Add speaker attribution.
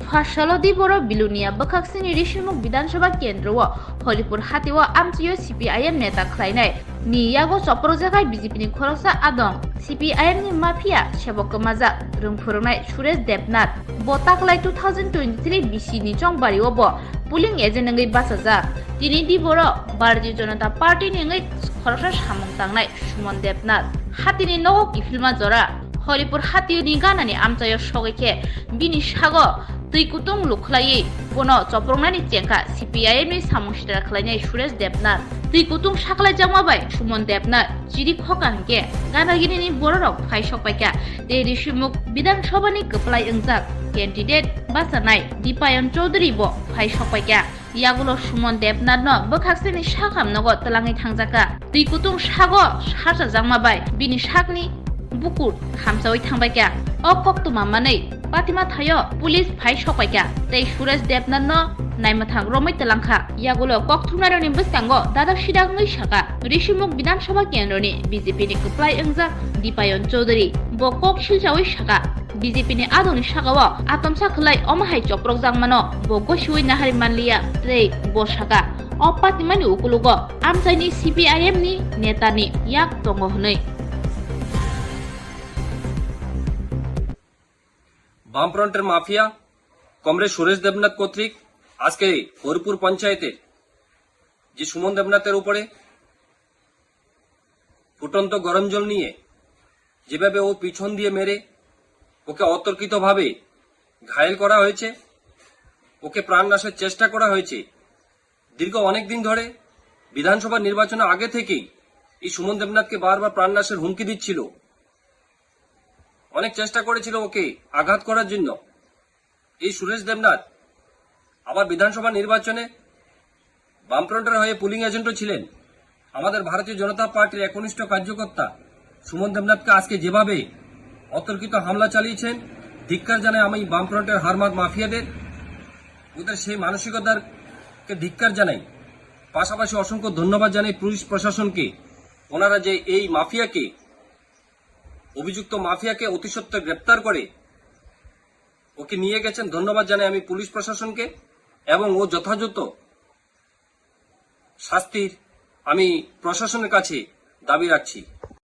Speaker 1: Fasalo di boro bilunia bakaksini Hrishyamukho Vidansabha Kendra o Holipur hati o amchiyo CPIM Neta khlainai ni yago chopro jagai BJP ni khorosa Adong CPIM ni mafia sebok kemajak rungphurungnai Suresh Debnath bo taklai 2023 BC ni chongbari o bo puling agent ngai basajak tini di boro Bharatiya Janata Party ni ngai khorosa samung tangnai Suman Debnath hati ni nogo kifilma jora Holipur hati ni ganani amchayo sogeke bini sago Kutung lukhlai bono choprongnani chengkha CPIM ni samungshira khlainai Suresh Debnath Kutung saklai jamabai Suman Debnath jiri khoka hingke ganagini ni bororok phaisok paika te Hrishyamukho Vidansabha ni kaplai engjak candidate basanai Dipayon Chaudhary bo phaisok paika yagulo Suman Debnath no bokhaksini sakam nogo talangi thangjaka Kutung sago sarjagwi bini sakni Bukur hamsawi thangbaika o koktu mamanei Patima thayo police phai sokpaika tei Suresh Debnath no naimathang romai talangkha yagulo kokthumnaroni bwsago dadak sidangoi saka Hrishyamukho Vidansabha Kendra ni BJP ni kaplai engjak Dipayon Chaudhary bo kok siljawi saka BJP ni Adongni sakao atomsa khlai omahai choprok jangmano bo gosiwi nahari manliya tei Bwsago o Patima ni ukulugo amchaini CPIM ni Neta ni yak tongo hnoi
Speaker 2: বামফ্রন্টের mafia comrade Suresh Debnath কর্তৃক আজকে হরিপুর পঞ্চায়েতের যে সুমন দেবনাথের উপরে ফুটন্ত গরম জল নিয়ে যেভাবে ও পিছন দিয়ে মেরে ওকে অতর্কিতভাবে ঘায়েল করা হয়েছে, ওকে প্রাণনাশের চেষ্টা করা হয়েছে। দীর্ঘ অনেক দিন ধরে বিধানসভা নির্বাচনের আগে থেকেই এই সুমন দেবনাথকে বারবার প্রাণনাশের হুমকি দিচ্ছিল, অনেক চেষ্টা করেছিল ওকে আঘাত করার জন্য। এই সুরেশ দেবনাথ আবার বিধানসভা নির্বাচনে বামফ্রন্টের হয়ে পুলিং এজেন্টও ছিলেন। আমাদের ভারতীয় জনতা পার্টির একনিষ্ঠ কার্যকর্তা সুমন দেবনাথকে আজকে যেভাবে অতর্কিত হামলা চালিয়েছেন, ধিক্কার জানাই আমি বামফ্রন্টের হারমাদ মাফিয়াদের, ওদের সেই মানসিকতাকে ধিক্কার জানাই। পাশাপাশি অসংখ্য ধন্যবাদ জানাই পুলিশ প্রশাসনকে, ওনারা যে এই মাফিয়াকে অভিযুক্ত মাফিয়াকে অতি সত্বর গ্রেপ্তার করে ওকে নিয়ে গেছেন। ধন্যবাদ জানাই আমি পুলিশ প্রশাসনকে এবং ও যথাযথ শাস্তির আমি প্রশাসনের কাছে দাবি রাখছি।